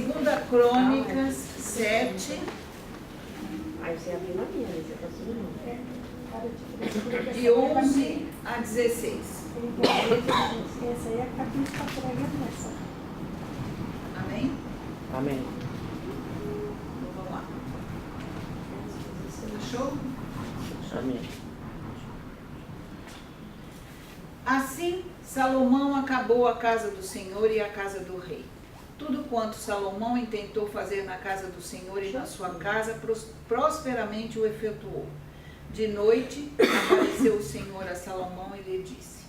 Segunda Crônicas 7. Aí você abriu na minha, você passou não. De 11 a 16. Essa aí é a capinha que está pregando nessa. Amém? Amém. Então vamos lá. Achou? Amém. Assim, Salomão acabou a casa do Senhor e a casa do rei. Tudo quanto Salomão intentou fazer na casa do Senhor e na sua casa, prosperamente o efetuou. De noite, apareceu o Senhor a Salomão e lhe disse: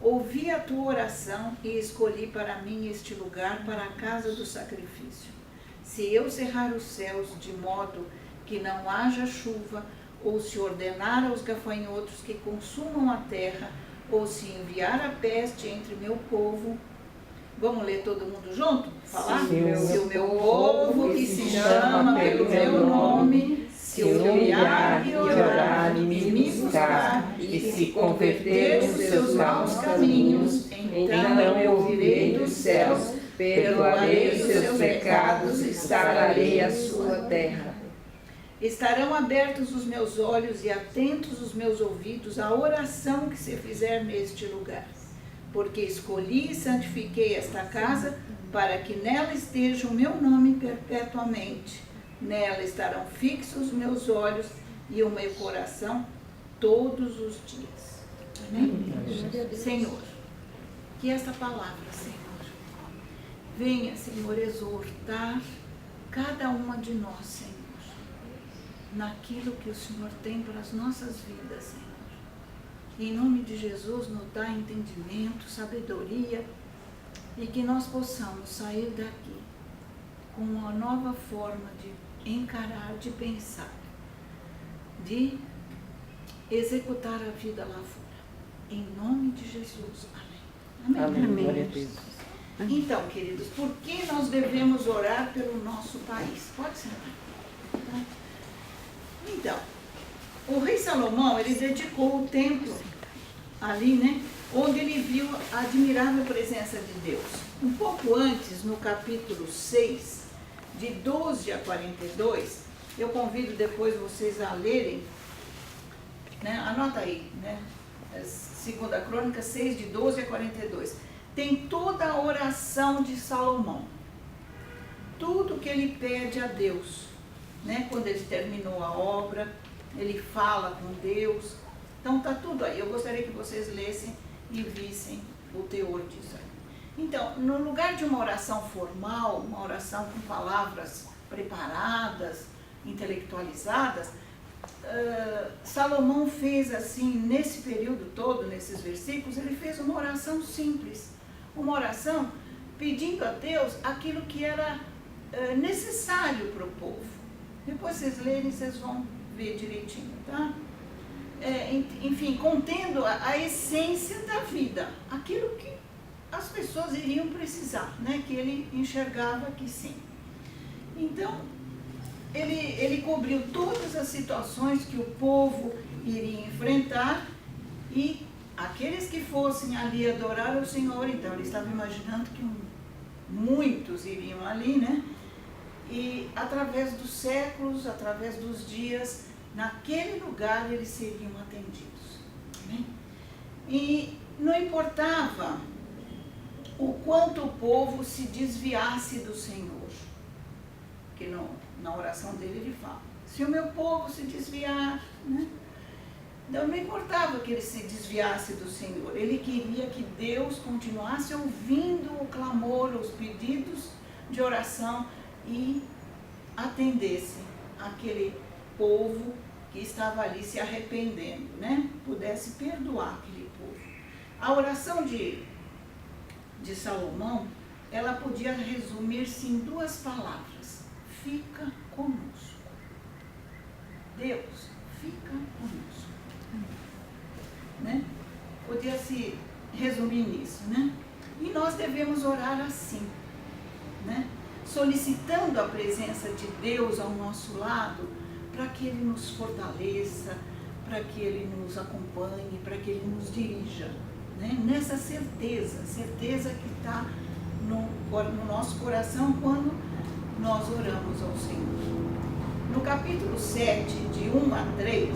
ouvi a tua oração e escolhi para mim este lugar para a casa do sacrifício. Se eu cerrar os céus de modo que não haja chuva, ou se ordenar aos gafanhotos que consumam a terra, ou se enviar a peste entre meu povo. Vamos ler todo mundo junto? Falar? Se o meu povo que se chama pelo meu nome se humilhar e orar e me buscar e se converter dos seus maus caminhos, então eu ouvirei dos céus, perdoarei os seus pecados e sararei a sua terra. Estarão abertos os meus olhos e atentos os meus ouvidos à oração que se fizer neste lugar. Porque escolhi e santifiquei esta casa, para que nela esteja o meu nome perpetuamente. Nela estarão fixos os meus olhos e o meu coração todos os dias. Amém? Senhor, que esta palavra, Senhor, venha, Senhor, exortar cada uma de nós, Senhor, naquilo que o Senhor tem para as nossas vidas, Senhor. Em nome de Jesus, nos dá entendimento, sabedoria, e que nós possamos sair daqui com uma nova forma de encarar, de pensar, de executar a vida lá fora. Em nome de Jesus. Amém. Amém. Amém. Glória a Deus. Então, queridos, por que nós devemos orar pelo nosso país? Pode sentar. Tá? Então, o rei Salomão, ele dedicou o templo ali, né? Onde ele viu a admirável presença de Deus. Um pouco antes, no capítulo 6, de 12 a 42, eu convido depois vocês a lerem, né? Anota aí, né? Segunda Crônica 6, de 12 a 42. Tem toda a oração de Salomão. Tudo que ele pede a Deus, né? Quando ele terminou a obra, ele fala com Deus. Então está tudo aí. Eu gostaria que vocês lessem e vissem o teor disso aí. Então, no lugar de uma oração formal, uma oração com palavras preparadas, intelectualizadas, Salomão fez assim, nesse período todo, nesses versículos, ele fez uma oração simples. Uma oração pedindo a Deus aquilo que era necessário para o povo. Depois vocês lerem, vocês vão ver direitinho, tá? Enfim, contendo a essência da vida, aquilo que as pessoas iriam precisar, né? Que ele enxergava que sim. Então, ele cobriu todas as situações que o povo iria enfrentar, e aqueles que fossem ali adorar o Senhor, então ele estava imaginando que muitos iriam ali, né? E através dos séculos, através dos dias, naquele lugar eles seriam atendidos. Amém? E não importava o quanto o povo se desviasse do Senhor, que na oração dele ele fala: se o meu povo se desviar, né? Então não importava que ele se desviasse do Senhor, ele queria que Deus continuasse ouvindo o clamor, os pedidos de oração e atendesse aquele povo que estava ali se arrependendo, né? Pudesse perdoar aquele povo. A oração de Salomão, ela podia resumir-se em duas palavras: fica conosco. Deus, fica conosco. Né? Podia se resumir nisso, né? E nós devemos orar assim, né? Solicitando a presença de Deus ao nosso lado, para que Ele nos fortaleça, para que Ele nos acompanhe, para que Ele nos dirija, né? Nessa certeza que está no nosso coração quando oramos ao Senhor. No capítulo 7, de 1 a 3,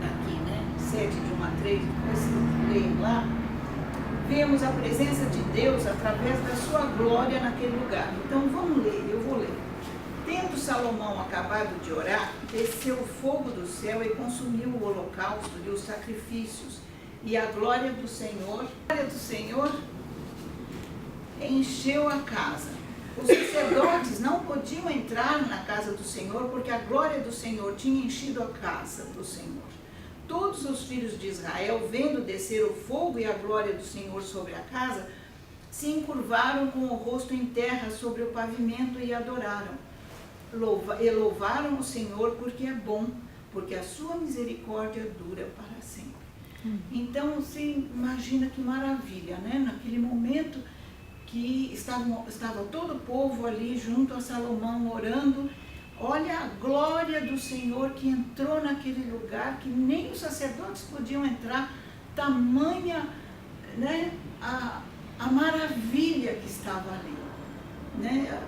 aqui, né? 7, de 1 a 3, depois vocês leem lá, vemos a presença de Deus através da sua glória naquele lugar. Então vamos ler, eu vou ler. Tendo Salomão acabado de orar, desceu fogo do céu e consumiu o holocausto e os sacrifícios, e a glória do Senhor encheu a casa. Os sacerdotes não podiam entrar na casa do Senhor, porque a glória do Senhor tinha enchido a casa do Senhor. Todos os filhos de Israel, vendo descer o fogo e a glória do Senhor sobre a casa, se encurvaram com o rosto em terra sobre o pavimento e adoraram. Louvaram o Senhor porque é bom, porque a sua misericórdia dura para sempre. Então você imagina que maravilha, né? Naquele momento que estava todo o povo ali junto a Salomão orando, olha a glória do Senhor que entrou naquele lugar, que nem os sacerdotes podiam entrar, tamanha, né, a maravilha que estava ali, né?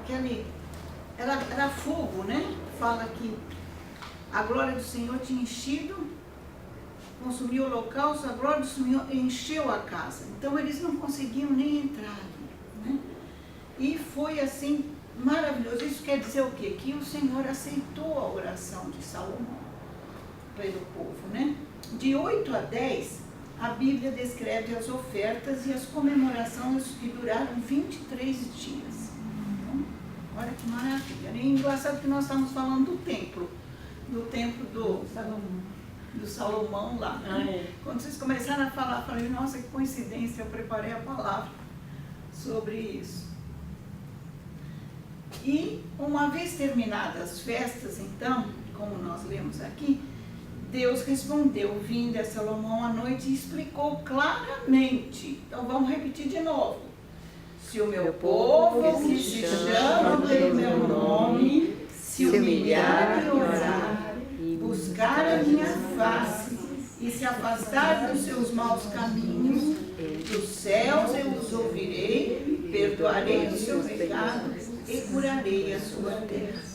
Era fogo, né? Fala que a glória do Senhor tinha enchido, consumiu o holocausto, a glória do Senhor encheu a casa. Então eles não conseguiam nem entrar ali, né? E foi assim maravilhoso. Isso quer dizer o quê? Que o Senhor aceitou a oração de Salomão pelo povo, né? De 8 a 10, a Bíblia descreve as ofertas e as comemorações que duraram 23 dias. Então, olha que maravilha. E engraçado que nós estamos falando do templo do Salomão lá. Quando vocês começaram a falar, eu falei, nossa, que coincidência, eu preparei a palavra sobre isso. E uma vez terminadas as festas, então, como nós lemos aqui, Deus respondeu, vinda a Salomão à noite e explicou claramente. Então vamos repetir de novo. Se o meu povo que se chama pelo meu nome se humilhar e orar, buscar a minha face e se afastar dos seus maus caminhos, dos céus eu os ouvirei, perdoarei os seus pecados e curarei a sua terra.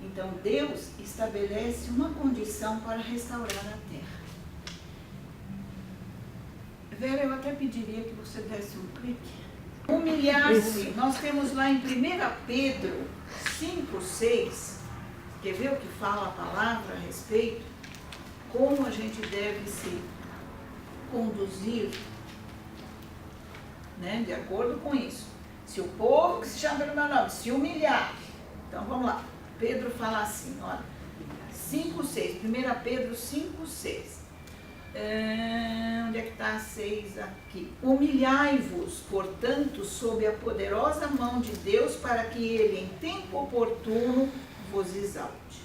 Então Deus estabelece uma condição para restaurar a terra. Vera, eu até pediria que você desse um clique. Humilhar-se, nós temos lá em 1 Pedro 5, 6, quer ver o que fala a palavra a respeito? Como a gente deve se conduzir, né, de acordo com isso. Se o povo que se chama pelo meu nome se humilhar, então vamos lá. Pedro fala assim, olha, 5, 6, 1 Pedro 5, 6. Onde é que está a 6 aqui? Humilhai-vos, portanto, sob a poderosa mão de Deus, para que Ele, em tempo oportuno, vos exalte.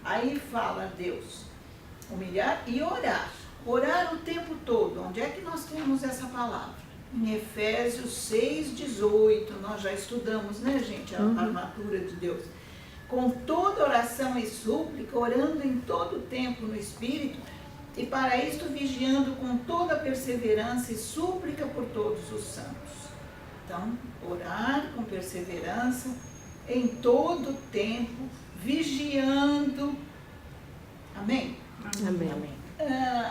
Aí fala Deus, humilhar e orar. Orar o tempo todo. Onde é que nós temos essa palavra? Em Efésios 6, 18. Nós já estudamos, né, gente? A armadura de Deus. Com toda oração e súplica, orando em todo tempo no Espírito, e para isto vigiando com toda perseverança e súplica por todos os santos. Então, orar com perseverança, em todo tempo, vigiando. Amém? Amém.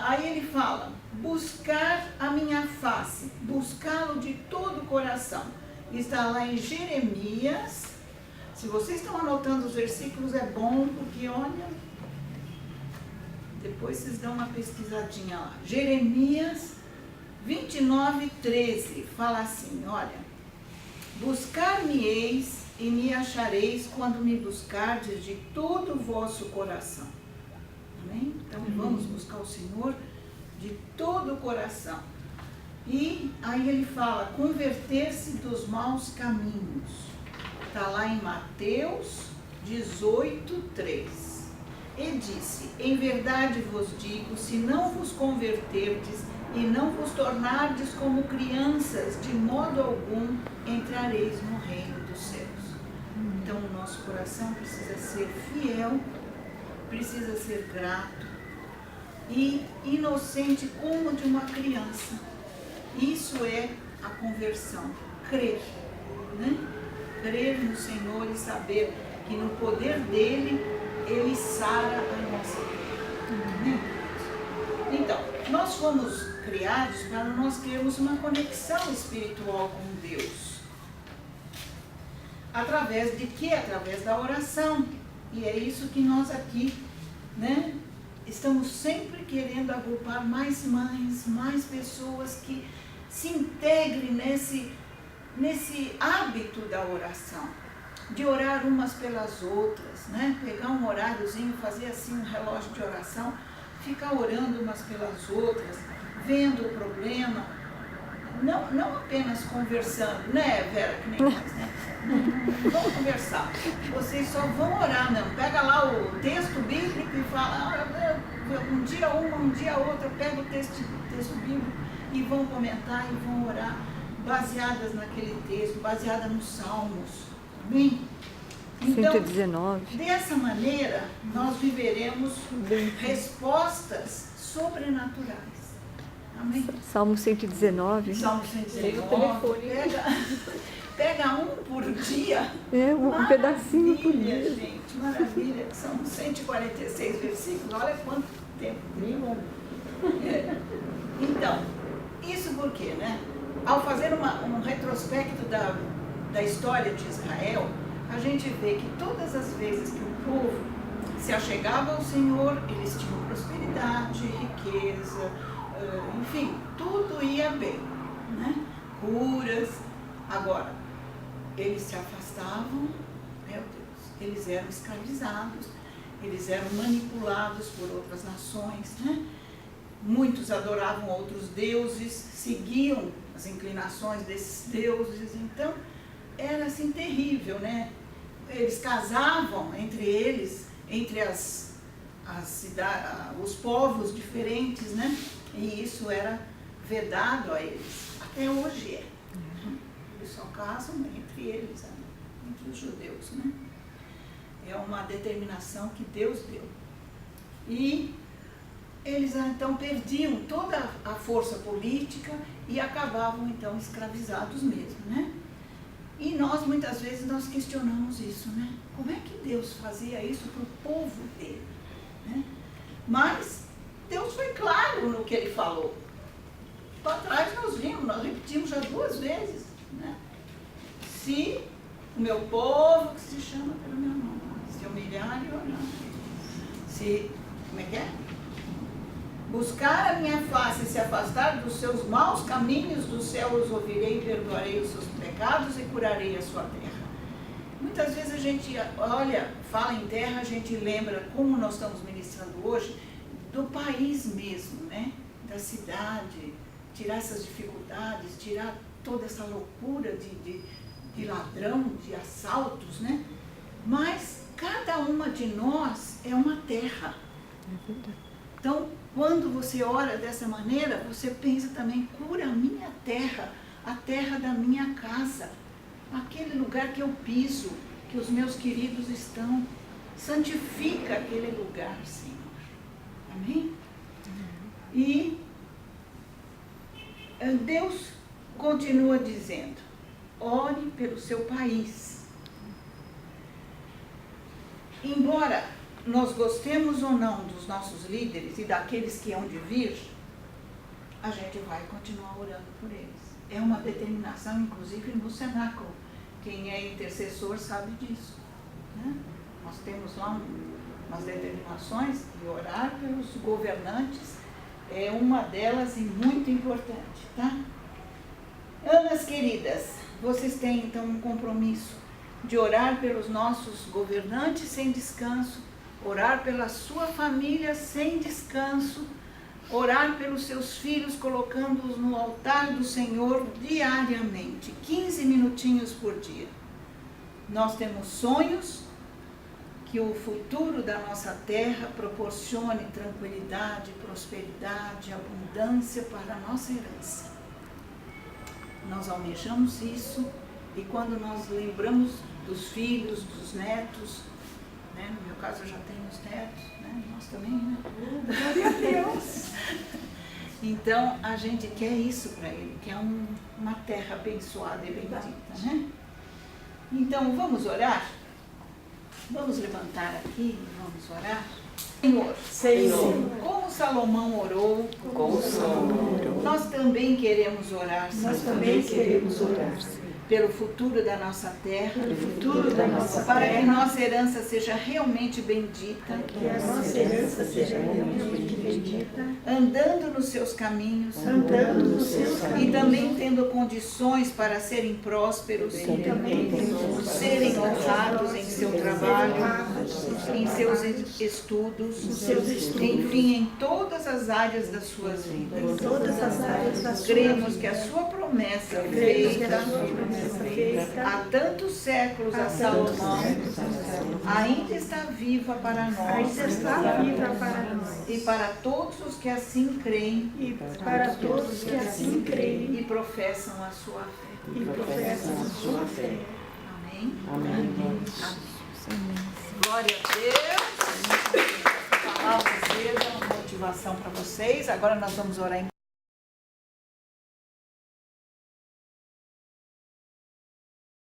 Aí ele fala, buscar a minha face, buscá-lo de todo o coração. Está lá em Jeremias. Se vocês estão anotando os versículos, é bom, porque olha, depois vocês dão uma pesquisadinha lá. Jeremias 29, 13, fala assim, olha, buscar-me-eis e me achareis quando me buscardes de todo o vosso coração. Amém? Então vamos buscar o Senhor de todo o coração. E aí ele fala, converter-se dos maus caminhos. Está lá em Mateus 18, 3. E disse, em verdade vos digo, se não vos converterdes e não vos tornardes como crianças, de modo algum entrareis no reino dos céus. Então o nosso coração precisa ser fiel, precisa ser grato e inocente como de uma criança. Isso é a conversão, crer, né? crer no Senhor e saber que no poder dele, ele sara a nossa vida. Então, nós fomos criados para nós termos uma conexão espiritual com Deus. Através de quê? Através da oração. E é isso que nós aqui, né, estamos sempre querendo agrupar mais mães, mais pessoas que se integrem nesse hábito da oração, de orar umas pelas outras, né? Pegar um horáriozinho, fazer assim um relógio de oração, ficar orando umas pelas outras, vendo o problema, não apenas conversando, né, Vera, que nem nós, né? Vamos conversar, vocês só vão orar, não. Pega lá o texto bíblico e fala, um dia uma, um dia outra, pega o texto bíblico e vão comentar e vão orar, baseadas naquele texto, baseada nos Salmos. Amém? Então, 119. dessa maneira, nós viveremos respostas sobrenaturais. Amém? Salmo 119. Salmo 119. Pega um por dia. Um pedacinho por dia. Gente, maravilha. São 146 versículos. Olha quanto tempo. Então, isso por quê, né? Ao fazer um retrospecto da história de Israel, a gente vê que todas as vezes que o povo se achegava ao Senhor, eles tinham prosperidade, riqueza, enfim, tudo ia bem, né? Curas. Agora, eles se afastavam, meu Deus, eles eram escravizados, eles eram manipulados por outras nações, né? Muitos adoravam outros deuses, seguiam as inclinações desses deuses, então era assim terrível, né? Eles casavam entre eles, entre os povos diferentes, né? E isso era vedado a eles, até hoje é. Eles só casam entre eles, entre os judeus, né? É uma determinação que Deus deu. E eles então perdiam toda a força política e acabavam então escravizados mesmo, né? E nós muitas vezes nós questionamos isso, né? Como é que Deus fazia isso para o povo dele, né? Mas Deus foi claro no que ele falou. Para trás nós vimos, nós repetimos já 2 vezes, né? Se o meu povo, que se chama pelo meu nome, se humilhar e orar, se, como é que é? Buscar a minha face e se afastar dos seus maus caminhos, do céu os ouvirei e perdoarei os seus pecados e curarei a sua terra. Muitas vezes a gente olha, fala em terra, a gente lembra, como nós estamos ministrando hoje, do país mesmo, né? Da cidade, tirar essas dificuldades, tirar toda essa loucura de ladrão, de assaltos, né? Mas cada uma de nós é uma terra. Então, quando você ora dessa maneira, você pensa também, cura a minha terra, a terra da minha casa, aquele lugar que eu piso, que os meus queridos estão. Santifica aquele lugar, Senhor. Amém? E Deus continua dizendo, ore pelo seu país. Embora nós gostemos ou não dos nossos líderes e daqueles que hão de vir, a gente vai continuar orando por eles. É uma determinação, inclusive, no cenáculo. Quem é intercessor sabe disso, né? Nós temos lá umas determinações de orar pelos governantes, é uma delas e muito importante, tá? Amas queridas, vocês têm então um compromisso de orar pelos nossos governantes sem descanso, orar pela sua família sem descanso, orar pelos seus filhos, colocando-os no altar do Senhor diariamente, 15 minutinhos por dia. Nós temos sonhos, que o futuro da nossa terra proporcione tranquilidade, prosperidade, abundância para a nossa herança. Nós almejamos isso e quando nós lembramos dos filhos, dos netos, né? No meu caso eu já tenho os netos, né? Nós também, né? Glória a Deus! Então a gente quer isso para ele, que é uma terra abençoada e bendita, né? Então Então, vamos orar? Vamos levantar aqui e vamos orar? Senhor, como Salomão orou, nós também queremos orar, Senhor. Pelo futuro da nossa terra, para que nossa herança seja realmente bendita, andando nos seus caminhos, e também tendo condições para serem prósperos, serem honrados em seu trabalho, em seus estudos, enfim, em todas as áreas das suas vidas. Cremos que a sua promessa feita há tantos séculos a Salomão ainda está viva para nós e para todos os que assim creem e professam a sua fé. Amém? Amém. Glória a Deus. A palavra seja uma motivação para vocês. Agora nós vamos orar em